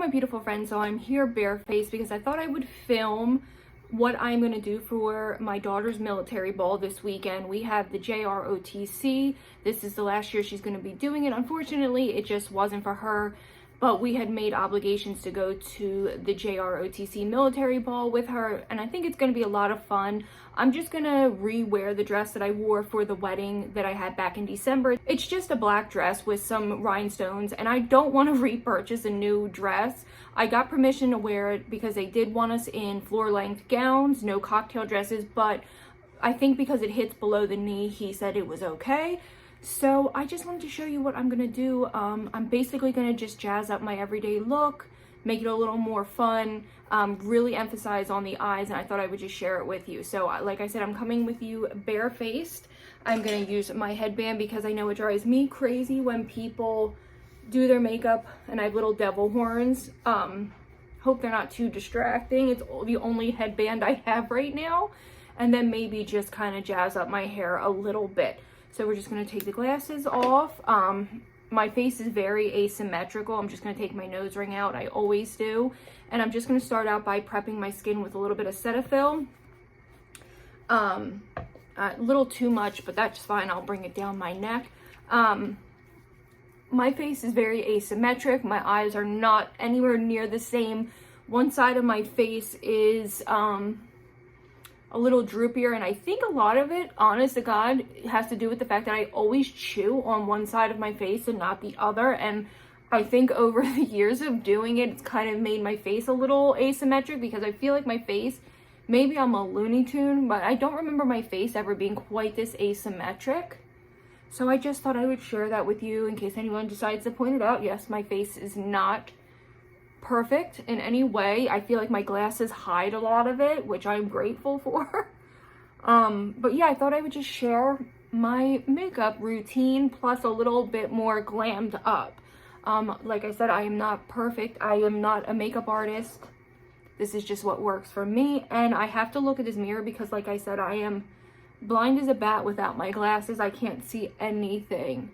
my beautiful friends. So I'm here barefaced because I thought I would film what I'm going to do for my daughter's military ball this weekend. We have the JROTC. This is the last year she's going to be doing it. Unfortunately, it just wasn't for her, but we had made obligations to go to the JROTC military ball with her, and I think it's going to be a lot of fun. I'm just going to re-wear the dress that I wore for the wedding that I had back in December. It's just a black dress with some rhinestones, and I don't want to repurchase a new dress. I got permission to wear it because they did want us in floor-length gowns, no cocktail dresses, but I think because it hits below the knee, he said it was okay. So I just wanted to show you what I'm gonna do. I'm basically gonna just jazz up my everyday look, make it a little more fun, really emphasize on the eyes, and I thought I would just share it with you. So like I said, I'm coming with you barefaced. I'm gonna use my headband because I know it drives me crazy when people do their makeup and I have little devil horns. Hope they're not too distracting. It's the only headband I have right now. And then maybe just kind of jazz up my hair a little bit. So we're just going to take the glasses off. My face is very asymmetrical. I'm just going to take my nose ring out. I always do. And I'm just going to start out by prepping my skin with a little bit of Cetaphil. A little too much, but that's fine. I'll bring it down my neck. My face is very asymmetric. My eyes are not anywhere near the same. One side of my face is a little droopier, and I think a lot of it, honest to God, has to do with the fact that I always chew on one side of my face and not the other. And I think over the years of doing it, it's kind of made my face a little asymmetric because I feel like my face, maybe I'm a Looney Tune, but I don't remember my face ever being quite this asymmetric. So I just thought I would share that with you in case anyone decides to point it out. Yes, my face is not perfect in any way. I feel like my glasses hide a lot of it, which I'm grateful for. But yeah, I thought I would just share my makeup routine plus a little bit more glammed up. Like I said, I am not perfect. I am not a makeup artist. This is just what works for me. And I have to look at this mirror because, like I said, I am blind as a bat without my glasses. I can't see anything.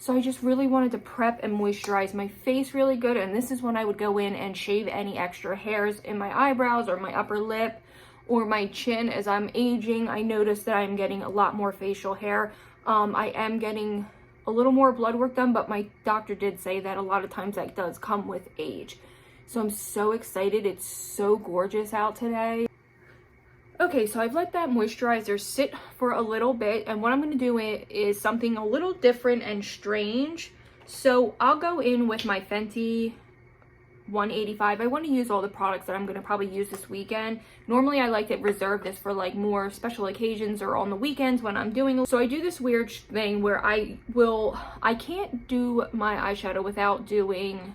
So I just really wanted to prep and moisturize my face really good. And this is when I would go in and shave any extra hairs in my eyebrows or my upper lip or my chin. As I'm aging, I noticed that I'm getting a lot more facial hair. I am getting a little more blood work done, but my doctor did say that a lot of times that does come with age. So I'm so excited. It's so gorgeous out today. Okay, so I've let that moisturizer sit for a little bit, and what I'm going to do is something a little different and strange. So I'll go in with my Fenty 185. I want to use all the products that I'm going to probably use this weekend. Normally I like to reserve this for like more special occasions or on the weekends when I'm doing. So I do this weird thing where I can't do my eyeshadow without doing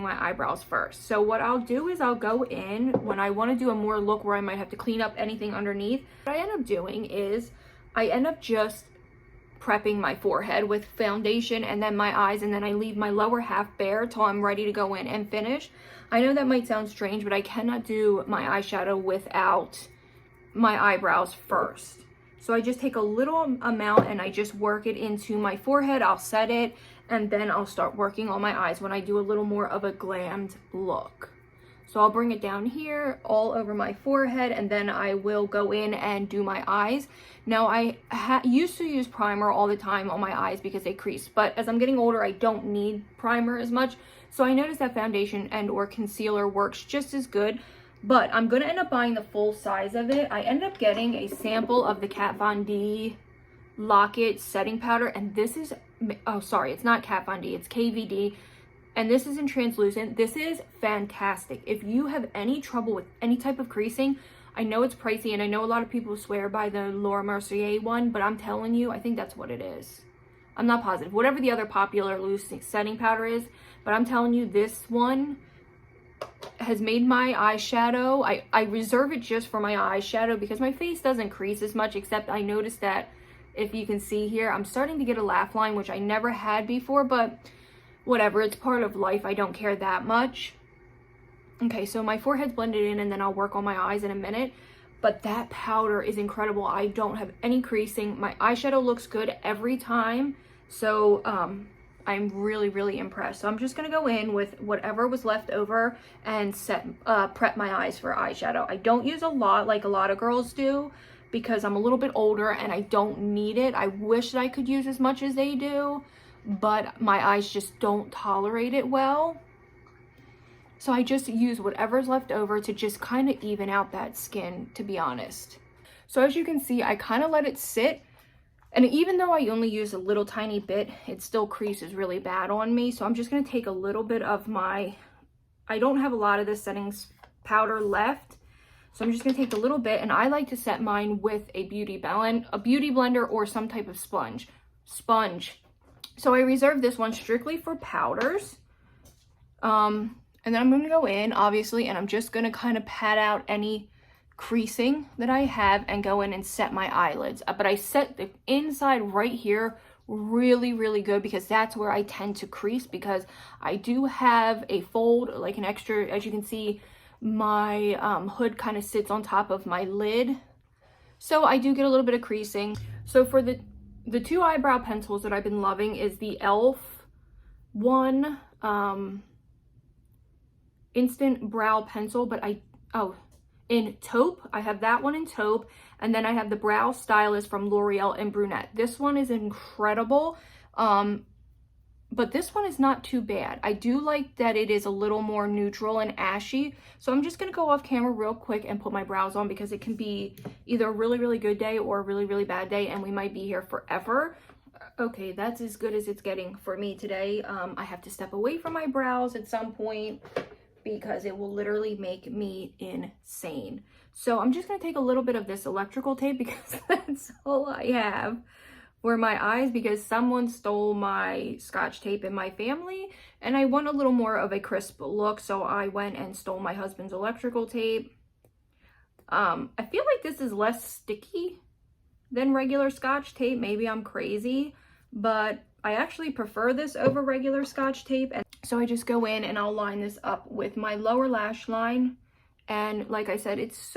my eyebrows first. So what I'll do is I'll go in when I want to do a more look where I might have to clean up anything underneath. What I end up doing is I end up just prepping my forehead with foundation and then my eyes, and then I leave my lower half bare till I'm ready to go in and finish. I know that might sound strange, but I cannot do my eyeshadow without my eyebrows first. So I just take a little amount and I just work it into my forehead. I'll set it, and then I'll start working on my eyes when I do a little more of a glammed look. So I'll bring it down here all over my forehead, and then I will go in and do my eyes. Now I used to use primer all the time on my eyes because they crease, but as I'm getting older, I don't need primer as much. So I noticed that foundation and or concealer works just as good, but I'm gonna end up buying the full size of it. I ended up getting a sample of the Kat Von D Lock-It setting powder, and this is, oh sorry, it's not Kat Von D, it's KVD, and this is in translucent. This is fantastic. If you have any trouble with any type of creasing, I know it's pricey, and I know a lot of people swear by the Laura Mercier one, but I'm telling you, I think that's what it is. I'm not positive. Whatever the other popular loose setting powder is, but I'm telling you, this one has made my eyeshadow, I reserve it just for my eyeshadow because my face doesn't crease as much, except I noticed that, if you can see here, I'm starting to get a laugh line, which I never had before, but whatever, it's part of life. I don't care that much. Okay, so my forehead's blended in, and then I'll work on my eyes in a minute. But that powder is incredible. I don't have any creasing. My eyeshadow looks good every time. So I'm really impressed. So I'm just gonna go in with whatever was left over and prep my eyes for eyeshadow. I don't use a lot like a lot of girls do because I'm a little bit older and I don't need it. I wish that I could use as much as they do, but my eyes just don't tolerate it well. So I just use whatever's left over to just kind of even out that skin, to be honest. So as you can see, I kind of let it sit. And even though I only use a little tiny bit, it still creases really bad on me. So I'm just going to take a little bit of I don't have a lot of this setting powder left. So I'm just going to take a little bit, and I like to set mine with a beauty blender or some type of sponge. So I reserve this one strictly for powders. And then I'm going to go in, obviously, and I'm just going to kind of pat out any creasing that I have and go in and set my eyelids. But I set the inside right here really good because that's where I tend to crease, because I do have a fold, like an extra, as you can see, my hood kind of sits on top of my lid. So I do get a little bit of creasing. So for the two eyebrow pencils that I've been loving is the e.l.f. one, Instant Brow Pencil, but in taupe. I have that one in taupe, and then I have the Brow Stylist from L'Oreal in brunette. This one is incredible, but this one is not too bad. I do like that it is a little more neutral and ashy, so I'm just going to go off camera real quick and put my brows on, because it can be either a really good day or a really bad day, and we might be here forever. Okay, that's as good as it's getting for me today. I have to step away from my brows at some point, because it will literally make me insane. So I'm just going to take a little bit of this electrical tape, because that's all I have for my eyes, because someone stole my Scotch tape in my family and I want a little more of a crisp look, so I went and stole my husband's electrical tape. I feel like this is less sticky than regular Scotch tape. Maybe I'm crazy, but I actually prefer this over regular Scotch tape. And so I just go in and I'll line this up with my lower lash line. And like I said, it's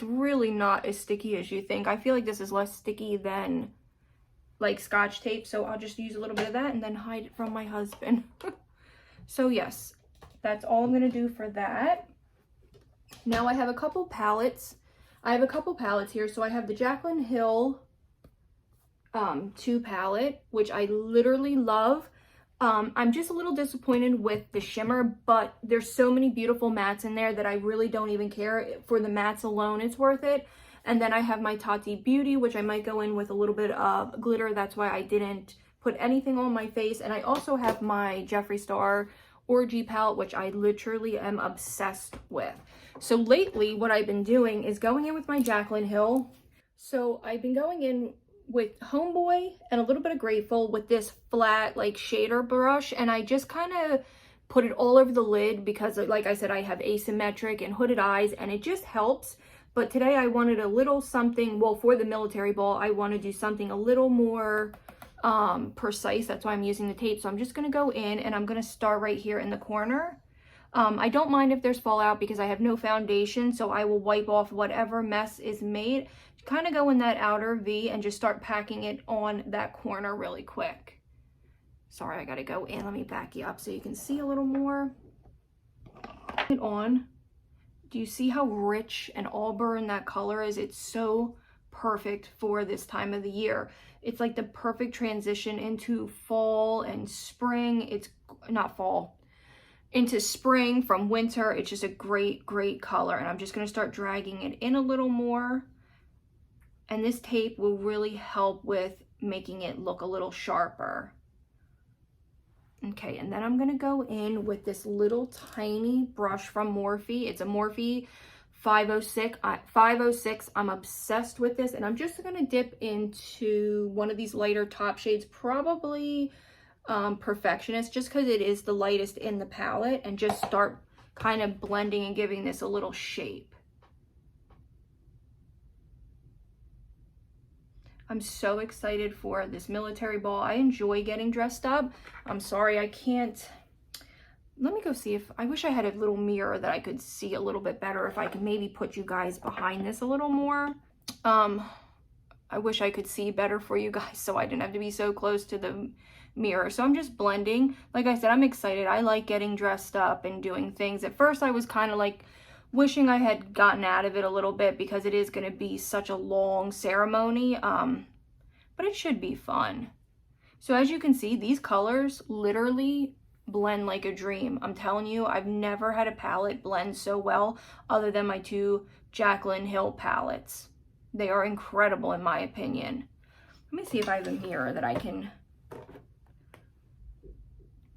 really not as sticky as you think. I feel like this is less sticky than like Scotch tape. So I'll just use a little bit of that and then hide it from my husband. So yes, that's all I'm going to do for that. Now I have a couple palettes. Here. So I have the Jaclyn Hill 2 palette, which I literally love. I'm just a little disappointed with the shimmer, but there's so many beautiful mattes in there that I really don't even care. For the mattes alone, it's worth it. And then I have my Tati Beauty, which I might go in with a little bit of glitter. That's why I didn't put anything on my face. And I also have my Jeffree Star Orgy palette, which I literally am obsessed with. So lately, what I've been doing is going in with my Jaclyn Hill. So I've been going in with Homeboy and a little bit of Grateful with this flat like shader brush, and I just kind of put it all over the lid because, like I said, I have asymmetric and hooded eyes and it just helps. But today I wanted a little something, well, for the military ball, I want to do something a little more precise. That's why I'm using the tape. So I'm just going to go in and I'm going to start right here in the corner. I don't mind if there's fallout because I have no foundation, so I will wipe off whatever mess is made. Kind of go in that outer V and just start packing it on that corner really quick. Sorry, I gotta go in. Let me back you up so you can see a little more. It on. Do you see how rich and auburn that color is? It's so perfect for this time of the year. It's like the perfect transition into fall and spring. It's not fall, into spring from winter. It's just a great color, and I'm just going to start dragging it in a little more, and this tape will really help with making it look a little sharper. Okay, and then I'm going to go in with this little tiny brush from Morphe. It's a Morphe 506. I'm obsessed with this, and I'm just going to dip into one of these lighter top shades, probably Perfectionist, just because it is the lightest in the palette, and just start kind of blending and giving this a little shape. I'm so excited for this military ball. I enjoy getting dressed up. I'm sorry I can't. Let me go see if, I wish I had a little mirror that I could see a little bit better, if I could maybe put you guys behind this a little more. I wish I could see better for you guys so I didn't have to be so close to the mirror. So I'm just blending. Like I said, I'm excited. I like getting dressed up and doing things. At first I was kind of like wishing I had gotten out of it a little bit because it is going to be such a long ceremony, but it should be fun. So as you can see, these colors literally blend like a dream. I'm telling you, I've never had a palette blend so well other than my two Jaclyn Hill palettes. They are incredible in my opinion. Let me see if I have a mirror that I can...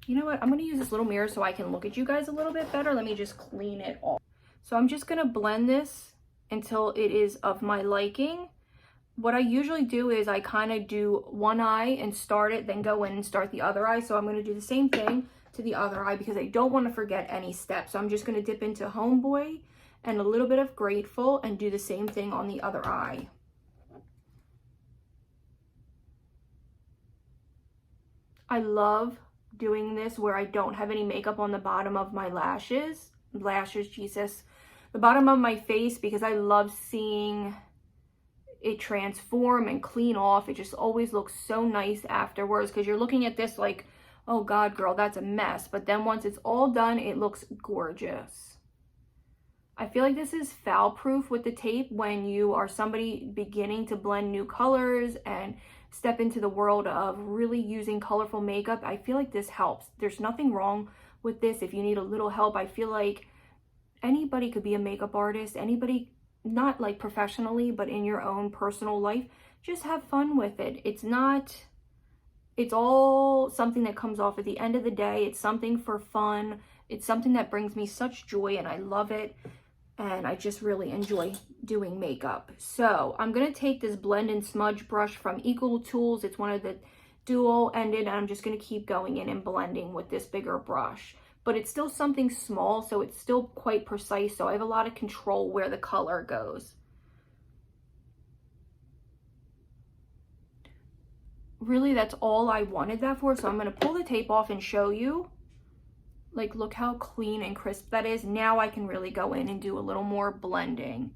You know what? I'm going to use this little mirror so I can look at you guys a little bit better. Let me just clean it off. So I'm just going to blend this until it is of my liking. What I usually do is I kind of do one eye and start it, then go in and start the other eye. So I'm going to do the same thing to the other eye because I don't want to forget any steps. So I'm just going to dip into Homeboy and a little bit of Grateful and do the same thing on the other eye. I love doing this where I don't have any makeup on the bottom of my lashes, Jesus, the bottom of my face, because I love seeing it transform and clean off. It just always looks so nice afterwards because you're looking at this like, oh God, girl, that's a mess. But then once it's all done, it looks gorgeous. I feel like this is foul proof with the tape when you are somebody beginning to blend new colors and step into the world of really using colorful makeup. I feel like this helps. There's nothing wrong with this. If you need a little help, I feel like anybody could be a makeup artist, anybody, not like professionally, but in your own personal life, just have fun with it. It's all something that comes off at the end of the day. It's something for fun. It's something that brings me such joy and I love it. And I just really enjoy doing makeup. So I'm going to take this blend and smudge brush from Equal Tools. It's one of the dual ended, and I'm just going to keep going in and blending with this bigger brush. But it's still something small, so it's still quite precise. So I have a lot of control where the color goes. Really, that's all I wanted that for. So I'm going to pull the tape off and show you. Like, look how clean and crisp that is. Now I can really go in and do a little more blending.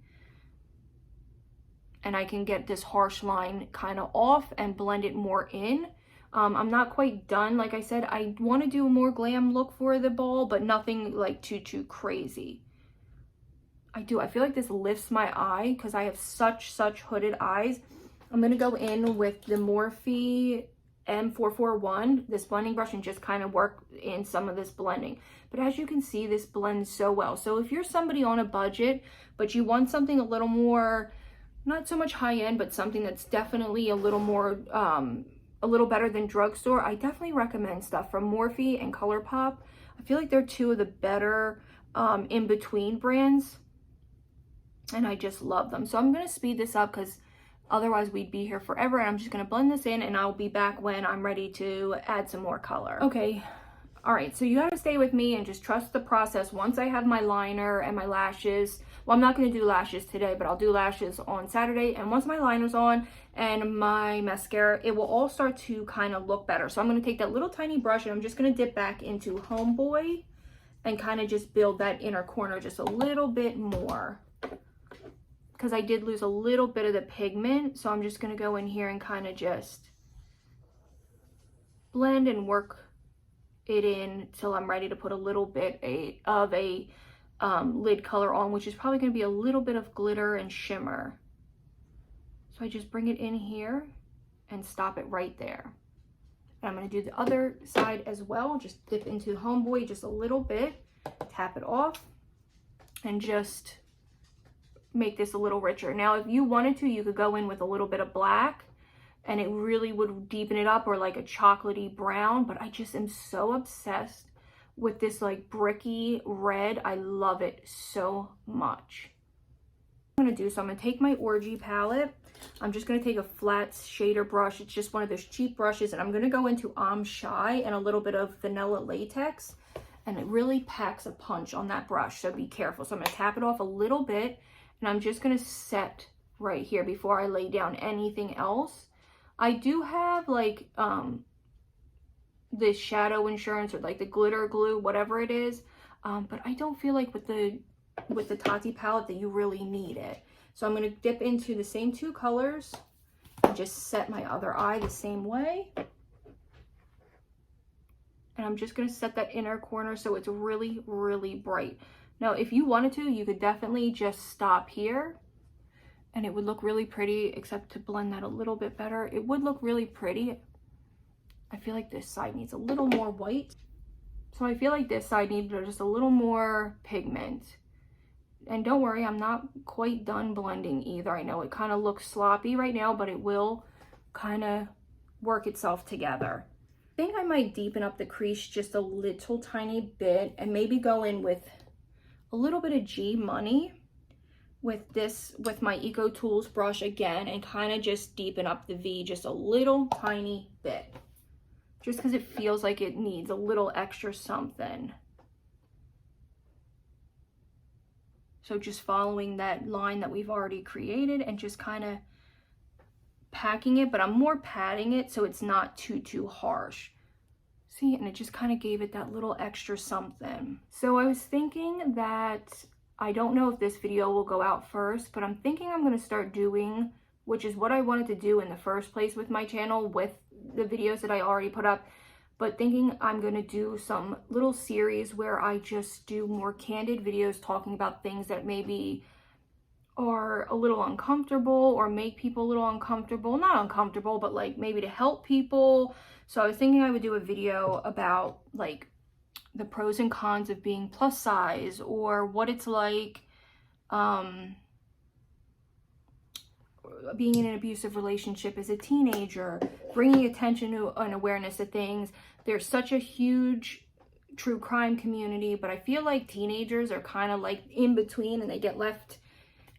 And I can get this harsh line kind of off and blend it more in. I'm not quite done. Like I said, I want to do a more glam look for the ball, but nothing like too crazy. I feel like this lifts my eye because I have such hooded eyes. I'm going to go in with the Morphe M441, this blending brush, and just kind of work in some of this blending. But as you can see, this blends so well. So if you're somebody on a budget, but you want something a little more, not so much high end, but something that's definitely a little more, a little better than drugstore, I definitely recommend stuff from Morphe and ColourPop. I feel like they're two of the better in-between brands, and I just love them. So I'm going to speed this up because otherwise we'd be here forever, and I'm just going to blend this in and I'll be back when I'm ready to add some more color. Okay, all right, so you got to stay with me and just trust the process. Once I have my liner and my lashes, well, I'm not going to do lashes today, but I'll do lashes on Saturday. And once my liner's on and my mascara, it will all start to kind of look better. So I'm going to take that little tiny brush and I'm just going to dip back into Homeboy and kind of just build that inner corner just a little bit more, because I did lose a little bit of the pigment. So I'm just going to go in here and kind of just blend and work it in till I'm ready to put a little bit of a lid color on, which is probably going to be a little bit of glitter and shimmer. So I just bring it in here and stop it right there. And I'm going to do the other side as well. Just dip into Homeboy just a little bit, tap it off, and just make this a little richer. Now, if you wanted to, you could go in with a little bit of black and it really would deepen it up, or like a chocolatey brown, but I just am so obsessed with this like bricky red. I love it so much. I'm going to do, so I'm going to take my Orgy palette. I'm just going to take a flat shader brush. It's just one of those cheap brushes, and I'm going to go into I'm Shy and a little bit of vanilla latex, and it really packs a punch on that brush, so be careful. So I'm going to tap it off a little bit, and I'm just going to set right here before I lay down anything else. I do have like the shadow insurance, or like the glitter glue, whatever it is, but I don't feel like with the Tati palette that you really need it. So I'm going to dip into the same two colors and just set my other eye the same way. And I'm just gonna set that inner corner so it's really, really bright. Now, if you wanted to, you could definitely just stop here and it would look really pretty, except to blend that a little bit better. It would look really pretty. I feel like this side needs a little more white. So I feel like this side needs just a little more pigment. And don't worry, I'm not quite done blending either. I know it kind of looks sloppy right now, but it will kind of work itself together. I think I might deepen up the crease just a little tiny bit and maybe go in with a little bit of G Money with my Eco Tools brush again, and kind of just deepen up the V just a little tiny bit. Just because it feels like it needs a little extra something. So just following that line that we've already created and just kind of packing it, but I'm more patting it so it's not too harsh. See, and it just kind of gave it that little extra something. So I was thinking that, I don't know if this video will go out first, but I'm thinking I'm going to start doing, which is what I wanted to do in the first place with my channel, with the videos that I already put up, but thinking I'm going to do some little series where I just do more candid videos talking about things that maybe are a little uncomfortable or make people a little uncomfortable. Not uncomfortable, but like maybe to help people. So I was thinking I would do a video about like the pros and cons of being plus size, or what it's like being in an abusive relationship as a teenager, bringing attention to and awareness to things. There's such a huge true crime community, but I feel like teenagers are kind of like in between and they get left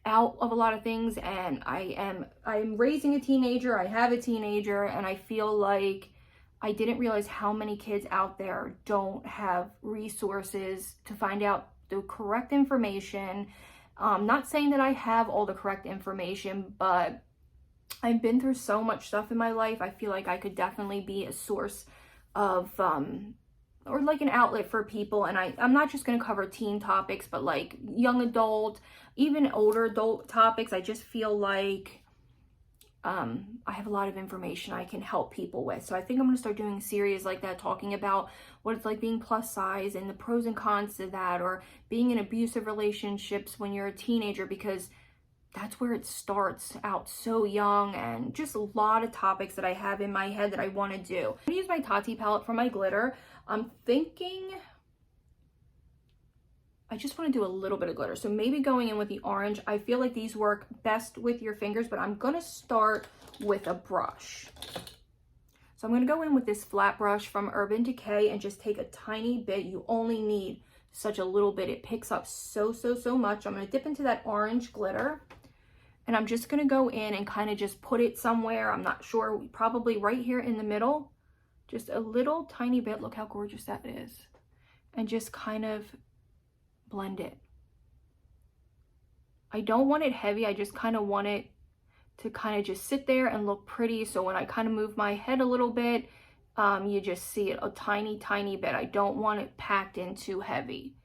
out of a lot of things. And I'm raising a teenager, I have a teenager, and I feel like I didn't realize how many kids out there don't have resources to find out the correct information. Not saying that I have all the correct information, but I've been through so much stuff in my life. I feel like I could definitely be a source of, or like an outlet for people. And I'm not just going to cover teen topics, but like young adult, even older adult topics. I just feel like I have a lot of information I can help people with. So I think I'm going to start doing series like that, talking about what it's like being plus size and the pros and cons to that, or being in abusive relationships when you're a teenager, because that's where it starts out so young, and just a lot of topics that I have in my head that I want to do. I'm going to use my Chatty palette for my glitter. I'm thinking I just want to do a little bit of glitter. So maybe going in with the orange. I feel like these work best with your fingers, but I'm going to start with a brush. So I'm going to go in with this flat brush from Urban Decay and just take a tiny bit. You only need such a little bit. It picks up so much. I'm going to dip into that orange glitter, and I'm just going to go in and kind of just put it somewhere. I'm not sure, probably right here in the middle. Just a little tiny bit. Look how gorgeous that is. And just kind of blend it. I don't want it heavy. I just kind of want it to kind of just sit there and look pretty. So when I kind of move my head a little bit, you just see it a tiny bit. I don't want it packed in too heavy.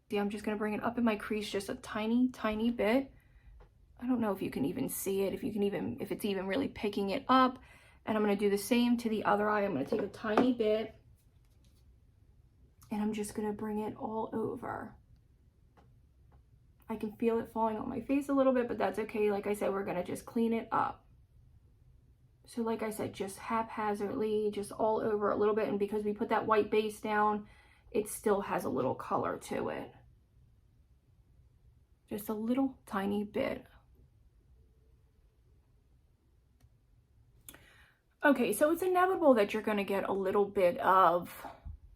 See, I'm just going to bring it up in my crease just a tiny bit. I don't know if you can even see it, if it's even really picking it up. And I'm going to do the same to the other eye. I'm going to take a tiny bit and I'm just going to bring it all over. I can feel it falling on my face a little bit, but that's okay. Like I said, we're going to just clean it up. So like I said, just haphazardly, just all over a little bit. And because we put that white base down, it still has a little color to it. Just a little tiny bit. Okay, so it's inevitable that you're going to get a little bit of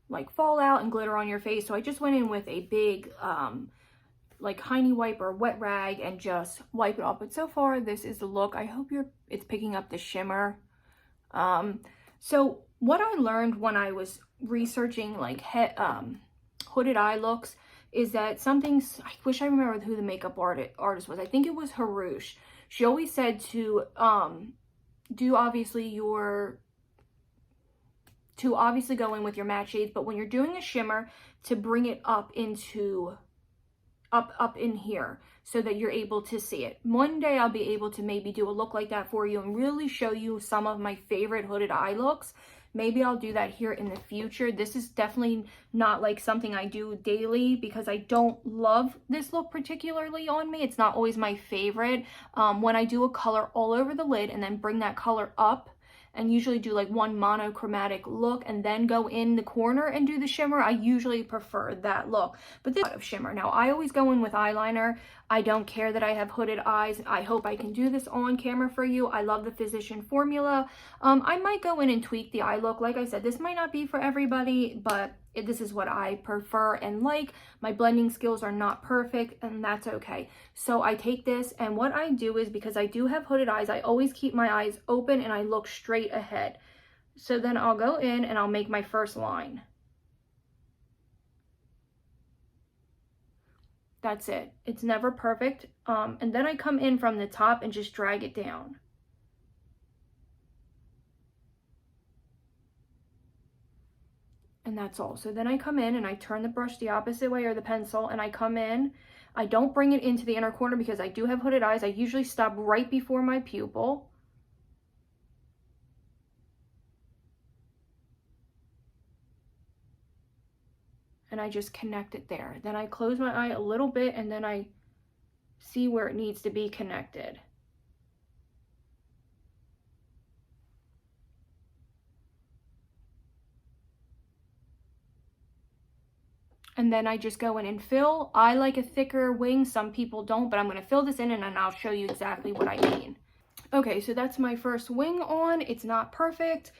like fallout and glitter on your face. So I just went in with a big like hiney wipe or wet rag and just wipe it off. But so far, this is the look. I hope it's picking up the shimmer. So what I learned when I was researching like hooded eye looks is that I wish I remembered who the makeup artist was. I think it was Harush. She always said to obviously go in with your matte shades, but when you're doing a shimmer, to bring it up into up in here so that you're able to see it. One day I'll be able to maybe do a look like that for you and really show you some of my favorite hooded eye looks. Maybe I'll do that here in the future. This is definitely not like something I do daily because I don't love this look particularly on me. It's not always my favorite. When I do a color all over the lid and then bring that color up, and usually do like one monochromatic look and then go in the corner and do the shimmer, I usually prefer that look. But this of shimmer. Now, I always go in with eyeliner. I don't care that I have hooded eyes. I hope I can do this on camera for you. I love the Physician formula. I might go in and tweak the eye look. Like I said, this might not be for everybody, but this is what I prefer and like. My blending skills are not perfect, and that's okay. So I take this, and what I do is, because I do have hooded eyes, I always keep my eyes open and I look straight ahead. So then I'll go in and I'll make my first line. That's it. It's never perfect. And then I come in from the top and just drag it down. And that's all. So then I come in and I turn the brush the opposite way, or the pencil, and I come in. I don't bring it into the inner corner because I do have hooded eyes. I usually stop right before my pupil. And I just connect it there. Then I close my eye a little bit and then I see where it needs to be connected. And then I just go in and fill. I like a thicker wing. Some people don't, but I'm going to fill this in and then I'll show you exactly what I mean. Okay, so that's my first wing on. It's not perfect.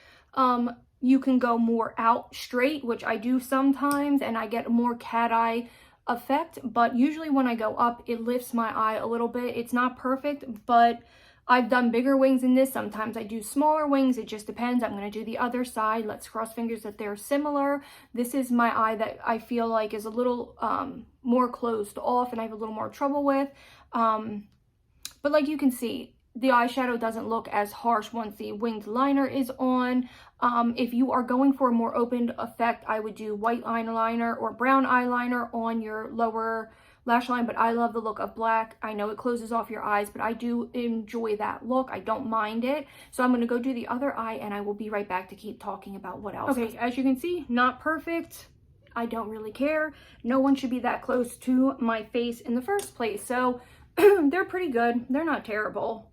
You can go more out straight, which I do sometimes, and I get a more cat eye effect. But usually when I go up, it lifts my eye a little bit. It's not perfect, but I've done bigger wings in this. Sometimes I do smaller wings. It just depends. I'm going to do the other side. Let's cross fingers that they're similar. This is my eye that I feel like is a little more closed off and I have a little more trouble with. But like you can see, the eyeshadow doesn't look as harsh once the winged liner is on. If you are going for a more opened effect, I would do white eyeliner or brown eyeliner on your lower lash line, but I love the look of black. I know it closes off your eyes, but I do enjoy that look. I don't mind it. So I'm going to go do the other eye and I will be right back to keep talking about what else. Okay, as you can see, not perfect. I don't really care. No one should be that close to my face in the first place. So they're pretty good. They're not terrible.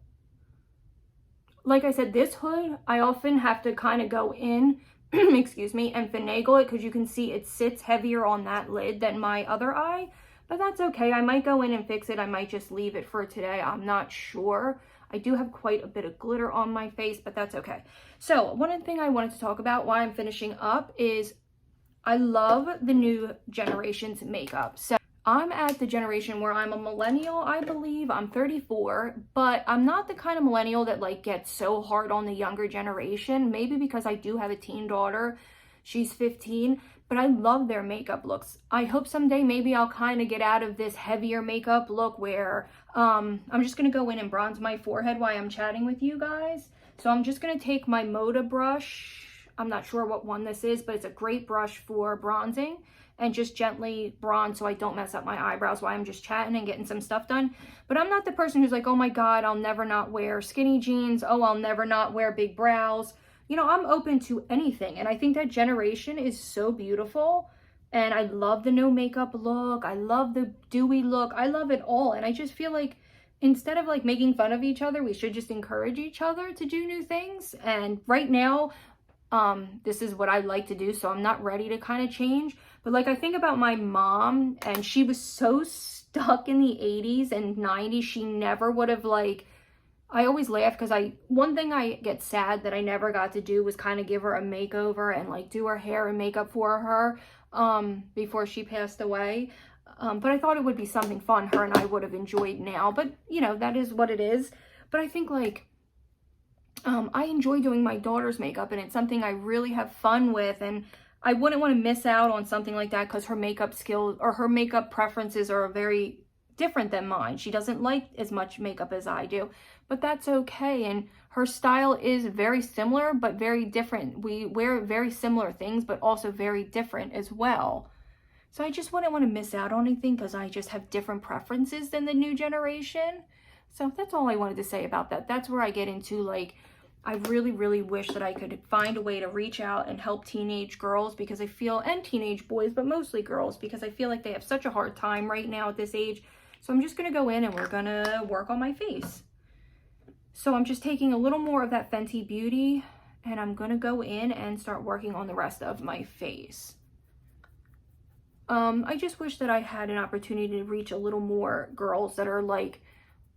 Like I said, this hood, I often have to kind of go in, excuse me, and finagle it because you can see it sits heavier on that lid than my other eye. But that's okay. I might go in and fix it. I might just leave it for today. I'm not sure. I do have quite a bit of glitter on my face, but that's okay. So one thing I wanted to talk about while I'm finishing up is I love the new generation's makeup. So I'm at the generation where I'm a millennial, I believe. I'm 34, but I'm not the kind of millennial that like gets so hard on the younger generation. Maybe because I do have a teen daughter. She's 15, but I love their makeup looks. I hope someday maybe I'll kind of get out of this heavier makeup look where I'm just going to go in and bronze my forehead while I'm chatting with you guys. So I'm just going to take my Moda brush. I'm not sure what one this is, but it's a great brush for bronzing. And just gently bronze so I don't mess up my eyebrows while I'm just chatting and getting some stuff done. But I'm not the person who's like, oh my God, I'll never not wear skinny jeans. Oh, I'll never not wear big brows. You know, I'm open to anything. And I think that generation is so beautiful. And I love the no makeup look. I love the dewy look. I love it all. And I just feel like instead of like making fun of each other, we should just encourage each other to do new things. And right now, this is what I like to do. So I'm not ready to kind of change. But like I think about my mom, and she was so stuck in the 80s and 90s. She never would have like, I always laugh because one thing I get sad that I never got to do was kind of give her a makeover and like do her hair and makeup for her before she passed away. But I thought it would be something fun her and I would have enjoyed now. But you know, that is what it is. But I think like, I enjoy doing my daughter's makeup and it's something I really have fun with, and I wouldn't want to miss out on something like that because her makeup skills or her makeup preferences are very different than mine. She doesn't like as much makeup as I do, but that's okay. And her style is very similar, but very different. We wear very similar things, but also very different as well. So I just wouldn't want to miss out on anything because I just have different preferences than the new generation. So that's all I wanted to say about that. That's where I get into like, I really, really wish that I could find a way to reach out and help teenage girls, because I feel, and teenage boys, but mostly girls, because I feel like they have such a hard time right now at this age. So I'm just going to go in and we're going to work on my face. So I'm just taking a little more of that Fenty Beauty, and I'm going to go in and start working on the rest of my face. I just wish that I had an opportunity to reach a little more girls that are like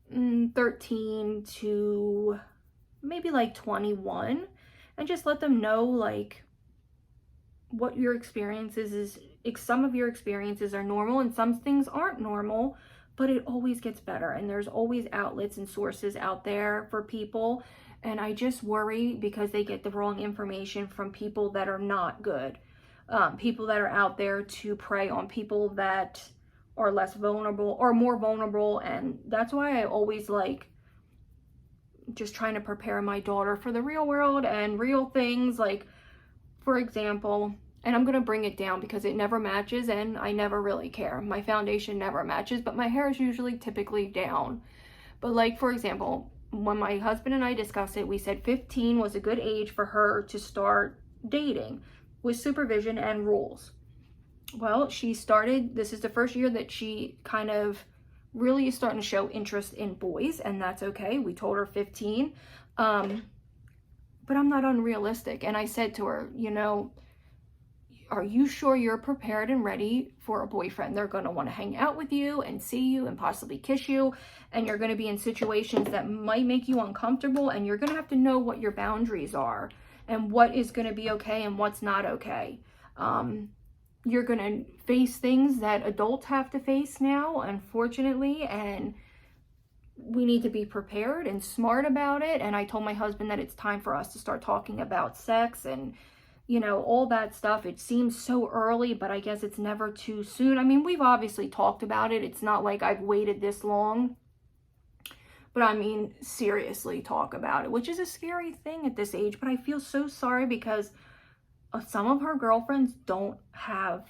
13 to maybe like 21, and just let them know like what your experiences is. Some of your experiences are normal and some things aren't normal, but it always gets better, and there's always outlets and sources out there for people. And I just worry because they get the wrong information from people that are not good, people that are out there to prey on people that are less vulnerable or more vulnerable. And that's why I always like just trying to prepare my daughter for the real world and real things. Like, for example, and I'm going to bring it down because it never matches and I never really care. My foundation never matches, but my hair is usually typically down. But like, for example, when my husband and I discussed it, we said 15 was a good age for her to start dating with supervision and rules. Well, she started, this is the first year that she kind of really is starting to show interest in boys, and that's okay. We told her 15, but I'm not unrealistic. And I said to her, you know, are you sure you're prepared and ready for a boyfriend? They're going to want to hang out with you and see you and possibly kiss you, and you're going to be in situations that might make you uncomfortable, and you're going to have to know what your boundaries are and what is going to be okay and what's not okay. You're going to face things that adults have to face now, unfortunately, and we need to be prepared and smart about it. And I told my husband that it's time for us to start talking about sex and, you know, all that stuff. It seems so early, but I guess it's never too soon. I mean, we've obviously talked about it. It's not like I've waited this long, but I mean, seriously talk about it, which is a scary thing at this age. But I feel so sorry because some of her girlfriends don't have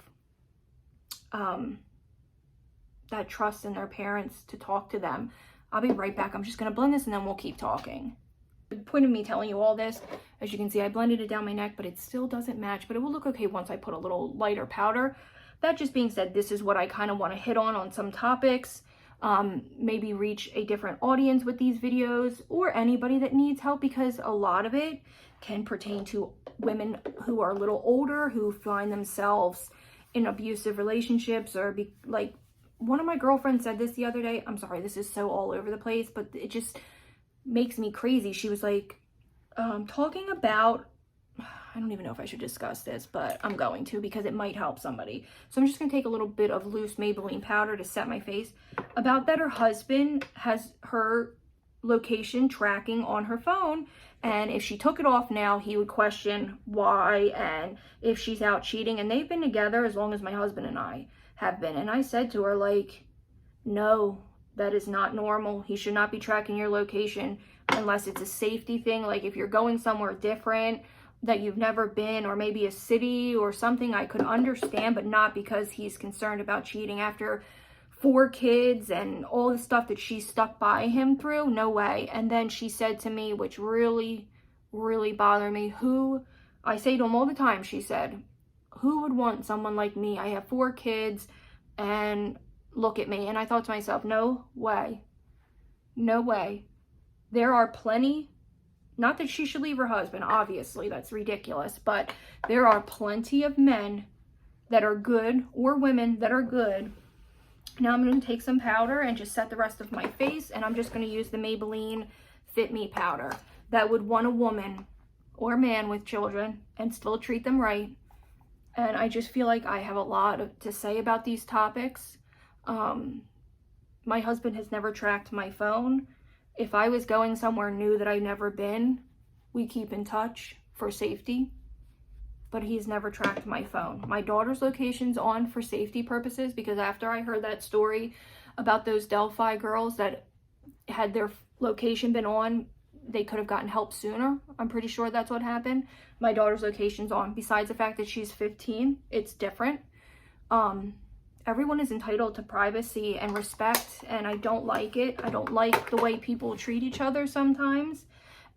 that trust in their parents to talk to them. I'll be right back. I'm just going to blend this and then we'll keep talking. The point of me telling you all this, as you can see, I blended it down my neck, but it still doesn't match, but it will look okay once I put a little lighter powder. That just being said, this is what I kind of want to hit on some topics, maybe reach a different audience with these videos, or anybody that needs help, because a lot of it can pertain to women who are a little older, who find themselves in abusive relationships, or like one of my girlfriends said this the other day. I'm sorry, this is so all over the place, but it just makes me crazy. She was like, talking about, I don't even know if I should discuss this, but I'm going to because it might help somebody. So I'm just going to take a little bit of loose Maybelline powder to set my face. About that her husband has her location tracking on her phone, and if she took it off now, he would question why and if she's out cheating. And they've been together as long as my husband and I have been. And I said to her, like, no, that is not normal. He should not be tracking your location unless it's a safety thing. Like if you're going somewhere different that you've never been, or maybe a city or something, I could understand, but not because he's concerned about cheating after 4 kids and all the stuff that she stuck by him through. No way. And then she said to me, which really, really bothered me, I say to him all the time, she said, who would want someone like me? I have 4 kids and look at me. And I thought to myself, no way. No way. There are plenty, not that she should leave her husband, obviously, that's ridiculous, but there are plenty of men that are good, or women that are good. Now I'm going to take some powder and just set the rest of my face, and I'm just going to use the Maybelline Fit Me powder that would want a woman or man with children and still treat them right. And I just feel like I have a lot to say about these topics. My husband has never tracked my phone. If I was going somewhere new that I've never been, we keep in touch for safety, but he's never tracked my phone. My daughter's location's on for safety purposes, because after I heard that story about those Delphi girls that had their location been on, they could have gotten help sooner. I'm pretty sure that's what happened. My daughter's location's on. Besides the fact that she's 15, it's different. Everyone is entitled to privacy and respect, and I don't like it. I don't like the way people treat each other sometimes.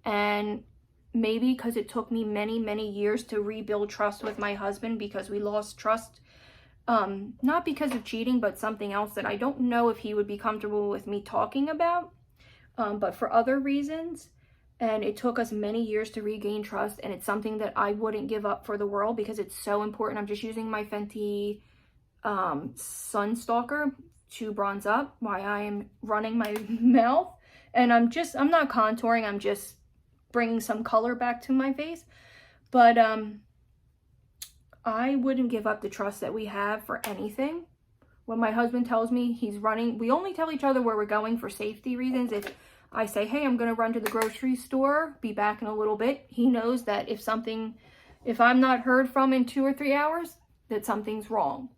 And maybe because it took me many, many years to rebuild trust with my husband, because we lost trust, not because of cheating, but something else that I don't know if he would be comfortable with me talking about, but for other reasons. And it took us many years to regain trust, and it's something that I wouldn't give up for the world because it's so important. I'm just using my Fenty Sun Stalker to bronze up while I am running my mouth, and I'm not contouring, I'm just bringing some color back to my face. But I wouldn't give up the trust that we have for anything. When my husband tells me he's running, we only tell each other where we're going for safety reasons. If I say, hey, I'm going to run to the grocery store, be back in a little bit, he knows that if I'm not heard from in 2 or 3 hours, that something's wrong.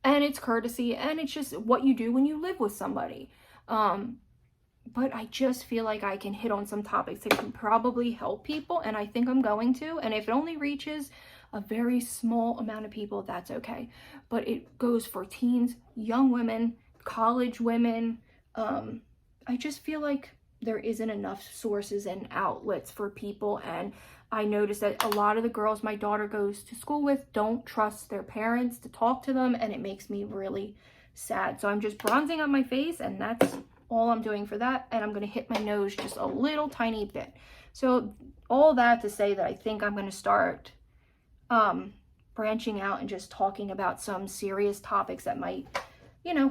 And it's courtesy, and it's just what you do when you live with somebody. But I just feel like I can hit on some topics that can probably help people, and I think I'm going to. And if it only reaches a very small amount of people, that's okay. But it goes for teens, young women, college women. I just feel like there isn't enough sources and outlets for people, and I noticed that a lot of the girls my daughter goes to school with don't trust their parents to talk to them, and it makes me really sad. So I'm just bronzing up my face, and that's all I'm doing for that. And I'm going to hit my nose just a little tiny bit. So all that to say that I think I'm going to start branching out and just talking about some serious topics that might,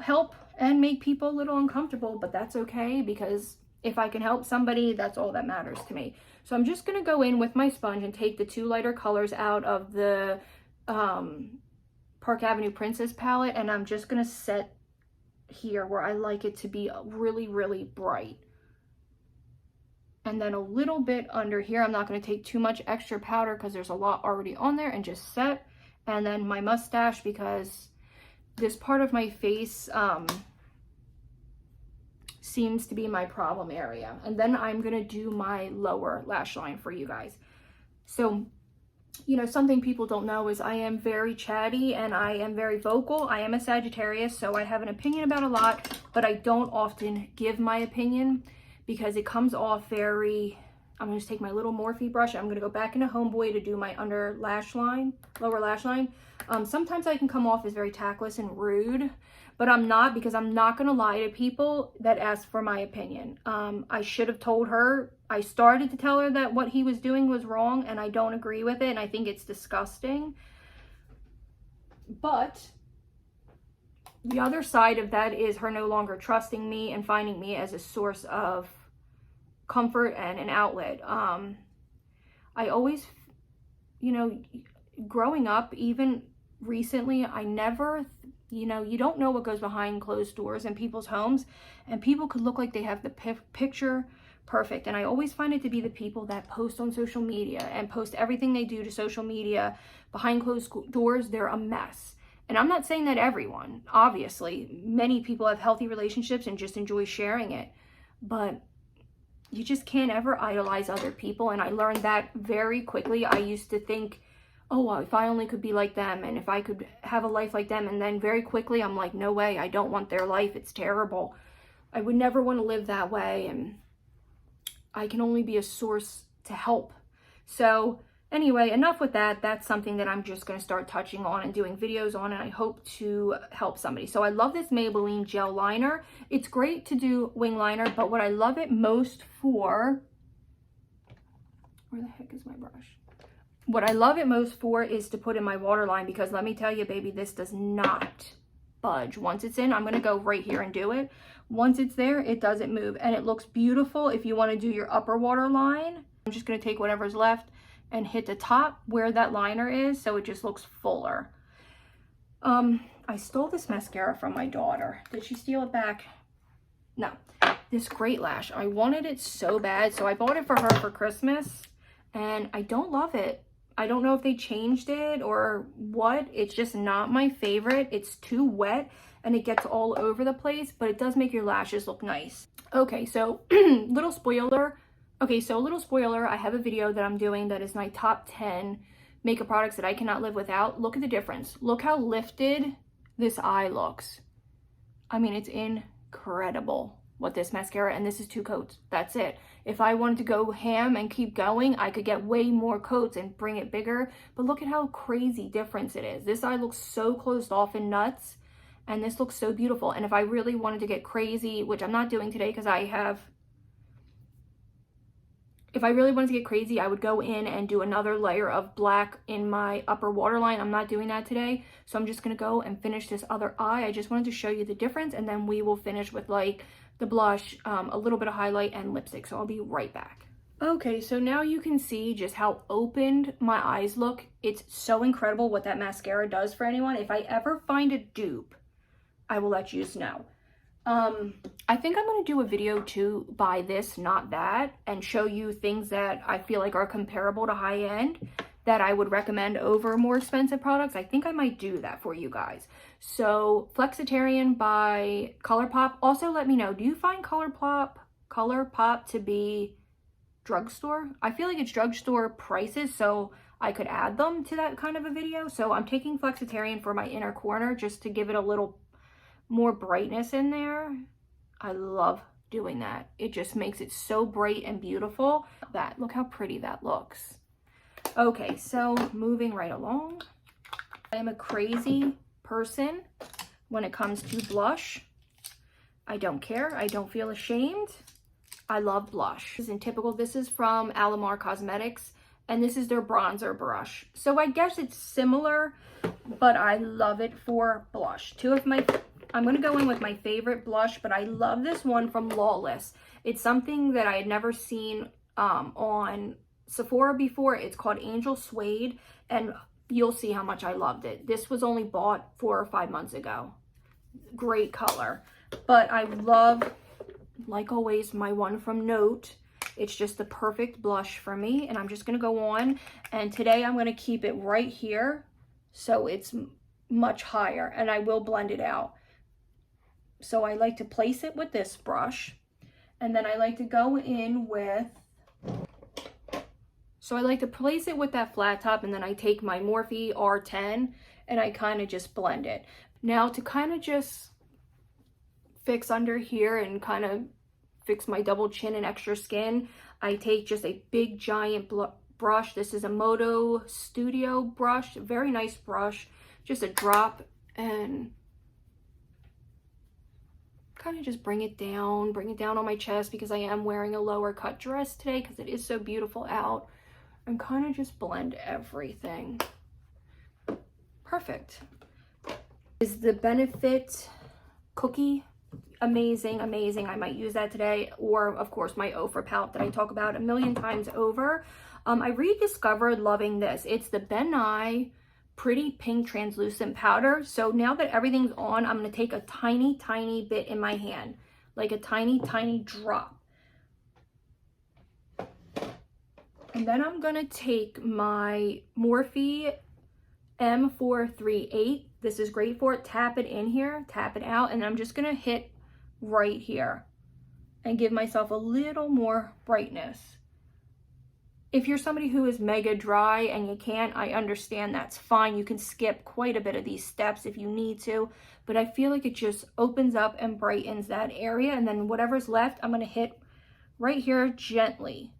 help and make people a little uncomfortable, but that's okay, because if I can help somebody, that's all that matters to me. So I'm just going to go in with my sponge and take the 2 lighter colors out of the Park Avenue Princess palette, and I'm just going to set here where I like it to be really, really bright. And then a little bit under here. I'm not going to take too much extra powder because there's a lot already on there, and just set. And then my mustache, because this part of my face seems to be my problem area. And then I'm going to do my lower lash line for you guys. So, something people don't know is I am very chatty and I am very vocal. I am a Sagittarius, so I have an opinion about a lot, but I don't often give my opinion because it comes off very... I'm going to just take my little Morphe brush. I'm going to go back into Homeboy to do my lower lash line. Sometimes I can come off as very tactless and rude, but I'm not, because I'm not going to lie to people that ask for my opinion. I should have told her. I started to tell her that what he was doing was wrong, and I don't agree with it, and I think it's disgusting. But the other side of that is her no longer trusting me and finding me as a source of comfort and an outlet. I always, growing up, even recently, I never, you don't know what goes behind closed doors in people's homes, and people could look like they have the picture perfect. And I always find it to be the people that post on social media and post everything they do to social media behind closed doors. They're a mess. And I'm not saying that everyone, obviously, many people have healthy relationships and just enjoy sharing it, but you just can't ever idolize other people. And I learned that very quickly. I used to think, oh, if I only could be like them, and if I could have a life like them. And then very quickly, I'm like, no way, I don't want their life. It's terrible. I would never want to live that way. And I can only be a source to help. So anyway, enough with that. That's something that I'm just going to start touching on and doing videos on, and I hope to help somebody. So I love this Maybelline Gel Liner. It's great to do wing liner, but what I love it most for... Where the heck is my brush? What I love it most for is to put in my waterline, because let me tell you, baby, this does not budge. Once it's in, I'm going to go right here and do it. Once it's there, it doesn't move, and it looks beautiful if you want to do your upper waterline. I'm just going to take whatever's left and hit the top where that liner is, so it just looks fuller. I stole this mascara from my daughter. Did she steal it back? No. This Great Lash. I wanted it so bad, so I bought it for her for Christmas, and I don't love it. I don't know if they changed it or what. It's just not my favorite. It's too wet, and it gets all over the place, but it does make your lashes look nice. Okay, so little spoiler. Okay, so a little spoiler, I have a video that I'm doing that is my top 10 makeup products that I cannot live without. Look at the difference. Look how lifted this eye looks. I mean, it's incredible. what this mascara, and this is 2 coats. That's it. If I wanted to go ham and keep going, I could get way more coats and bring it bigger. But look at how crazy difference it is. This eye looks so closed off and nuts, and this looks so beautiful. And if I really wanted to get crazy, which I'm not doing today because if I really wanted to get crazy, I would go in and do another layer of black in my upper waterline. I'm not doing that today. So I'm just going to go and finish this other eye. I just wanted to show you the difference, and then we will finish with like the blush, a little bit of highlight and lipstick. So I'll be right back. Okay, so now you can see just how opened my eyes look. It's so incredible what that mascara does for anyone. If I ever find a dupe, I will let you know. I think I'm going to do a video to buy this, not that, and show you things that I feel like are comparable to high end that I would recommend over more expensive products. I think I might do that for you guys. So Flexitarian by ColourPop. Also let me know, do you find ColourPop to be drugstore? I feel like it's drugstore prices, so I could add them to that kind of a video. So I'm taking Flexitarian for my inner corner just to give it a little more brightness in there. I love doing that. It just makes it so bright and beautiful. Look how pretty that looks. Okay, so moving right along. I am a crazy person when it comes to blush. I don't care. I don't feel ashamed. I love blush. This is typical. This is from Alamar Cosmetics, and this is their bronzer brush. So I guess it's similar, but I love it for blush. I'm going to go in with my favorite blush, but I love this one from Lawless. It's something that I had never seen on Sephora before. It's called Angel Suede, and you'll see how much I loved it. This was only bought 4 or 5 months ago. Great color. But I love, like always, my one from Note. It's just the perfect blush for me, and I'm just going to go on. And today I'm going to keep it right here so it's much higher, and I will blend it out. So I like to place it with this brush, and then I like to go in with, so I like to place it with that flat top, and then I take my Morphe R10 and I kind of just blend it. Now to kind of just fix under here and kind of fix my double chin and extra skin, I take just a big giant brush. This is a Moto Studio brush, very nice brush, just a drop, and kind of just bring it down on my chest because I am wearing a lower cut dress today because it is so beautiful out, and kind of just blend everything. Perfect. Is the Benefit cookie amazing, amazing. I might use that today, or of course my Ofra palette that I talk about a million times over. I rediscovered loving this. It's the Ben Nye Pretty Pink Translucent Powder. So now that everything's on, I'm going to take a tiny bit in my hand, like a tiny drop. And then I'm going to take my Morphe M438. This is great for it. Tap it in here, tap it out, and I'm just going to hit right here and give myself a little more brightness. If you're somebody who is mega dry and you can't, I understand, that's fine. You can skip quite a bit of these steps if you need to, but I feel like it just opens up and brightens that area. And then whatever's left, I'm going to hit right here gently.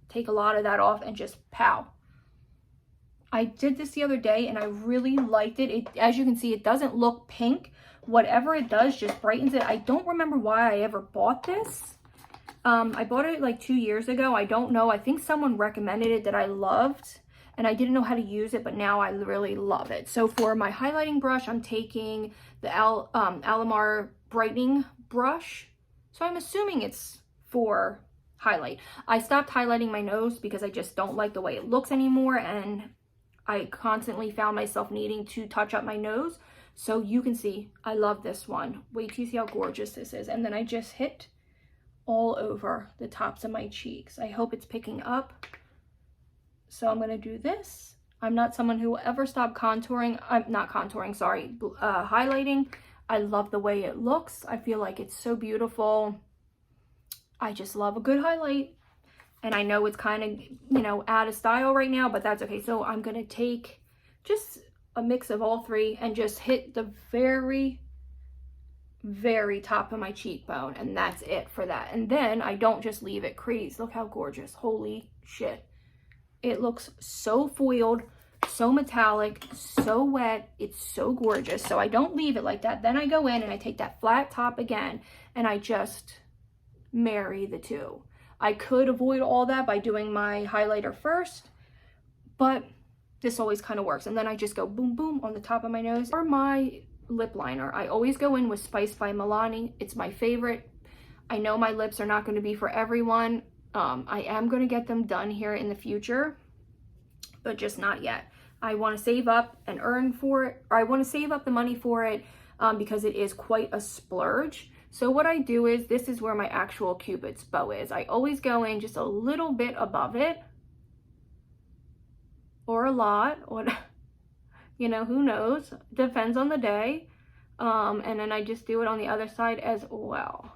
Take a lot of that off and just pow. I did this the other day and I really liked it. As you can see, it doesn't look pink. Whatever it does just brightens it. I don't remember why I ever bought this. I bought it like 2 years ago. I don't know. I think someone recommended it that I loved, and I didn't know how to use it, but now I really love it. So for my highlighting brush, I'm taking the Alamar brightening brush. So I'm assuming it's for highlight. I stopped highlighting my nose because I just don't like the way it looks anymore, and I constantly found myself needing to touch up my nose. So you can see, I love this one. Wait till you see how gorgeous this is. And then I just hit all over the tops of my cheeks. I hope it's picking up. So I'm going to do this. I'm not someone who will ever stop contouring. I'm not contouring, sorry, highlighting. I love the way it looks. I feel like it's so beautiful. I just love a good highlight. And I know it's kind of, you know, out of style right now, but that's okay. So I'm going to take just a mix of all three and just hit the very very top of my cheekbone, and that's it for that. And then I don't just leave it creased. Look how gorgeous. Holy shit. It looks so foiled, so metallic, so wet. It's so gorgeous. So I don't leave it like that. Then I go in and I take that flat top again and I just marry the two. I could avoid all that by doing my highlighter first, but this always kind of works. And then I just go boom, boom on the top of my nose. For my lip liner, I always go in with Spice by Milani. It's my favorite. I know my lips are not going to be for everyone. I am going to get them done here in the future, but just not yet. I want to save up and earn for it, or I want to save up the money for it because it is quite a splurge. So what I do is, this is where my actual Cupid's bow is. I always go in just a little bit above it, or a lot, or you know, who knows, depends on the day. And then I just do it on the other side as well.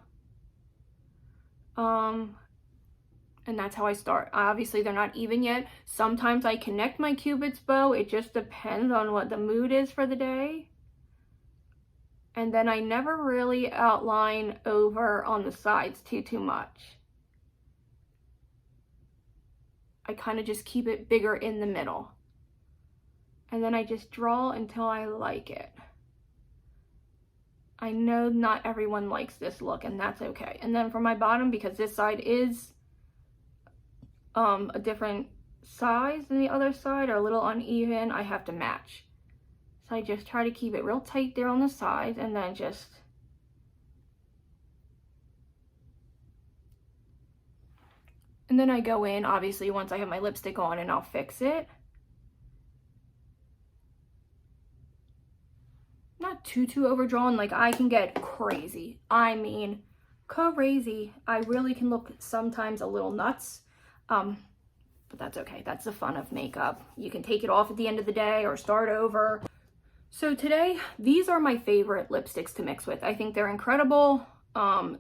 And that's how I start. Obviously, they're not even yet. Sometimes I connect my Cupid's bow. It just depends on what the mood is for the day. And then I never really outline over on the sides too much. I kind of just keep it bigger in the middle. And then I just draw until I like it. I know not everyone likes this look, and that's okay. And then for my bottom, because this side is a different size than the other side, or a little uneven, I have to match. So I just try to keep it real tight there on the sides, and then just and then I go in, obviously, once I have my lipstick on, and I'll fix it. Not too overdrawn. Like, I can get crazy. I mean, crazy. I really can look sometimes a little nuts. But that's okay. That's the fun of makeup. You can take it off at the end of the day or start over. So today, these are my favorite lipsticks to mix with. I think they're incredible.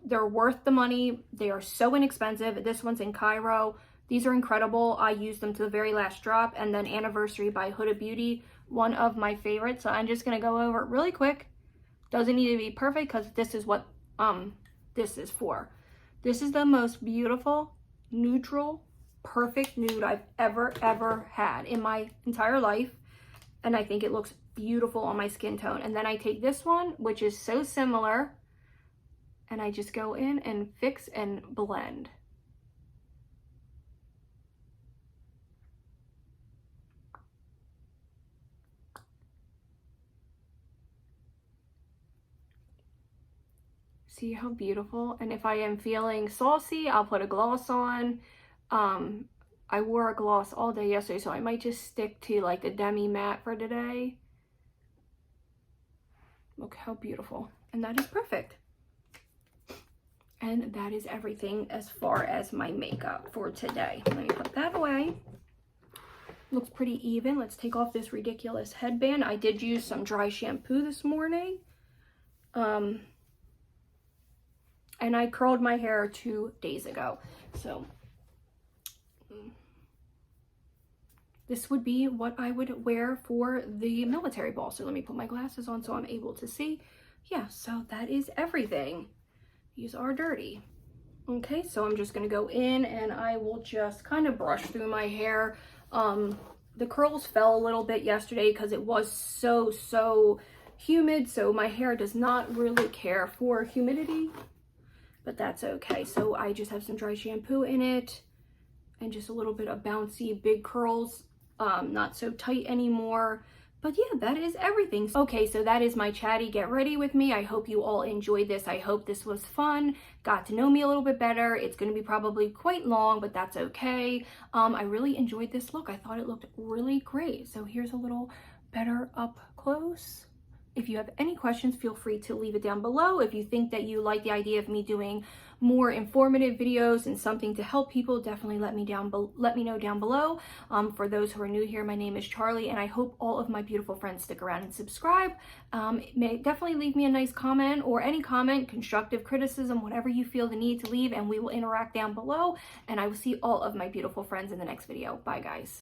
They're worth the money. They are so inexpensive. This one's in Cairo. These are incredible. I used them to the very last drop. And then Anniversary by Huda Beauty, one of my favorites. So I'm just going to go over it really quick. Doesn't need to be perfect because this is what this is for. This is the most beautiful, neutral, perfect nude I've ever had in my entire life. And I think it looks beautiful on my skin tone. And then I take this one, which is so similar, and I just go in and fix and blend. See how beautiful? And if I am feeling saucy, I'll put a gloss on. I wore a gloss all day yesterday, so I might just stick to like the demi matte for today. Look how beautiful. And that is perfect. And that is everything as far as my makeup for today. Let me put that away. Looks pretty even. Let's take off this ridiculous headband. I did use some dry shampoo this morning. And I curled my hair 2 days ago. So this would be what I would wear for the military ball. So let me put my glasses on so I'm able to see. Yeah, so that is everything. These are dirty. Okay, so I'm just gonna go in and I will just kind of brush through my hair. The curls fell a little bit yesterday because it was so humid. So my hair does not really care for humidity, but that's okay. So I just have some dry shampoo in it and just a little bit of bouncy big curls. Not so tight anymore. But yeah, that is everything. Okay, so that is my chatty get ready with me. I hope you all enjoyed this. I hope this was fun, got to know me a little bit better. It's going to be probably quite long, but that's okay. I really enjoyed this look. I thought it looked really great. So here's a little better up close. If you have any questions, feel free to leave it down below. If you think that you like the idea of me doing more informative videos and something to help people, definitely let me know down below. For those who are new here, my name is Charlie, and I hope all of my beautiful friends stick around and subscribe. Definitely leave me a nice comment, or any comment, constructive criticism, whatever you feel the need to leave, and we will interact down below. And I will see all of my beautiful friends in the next video. Bye, guys.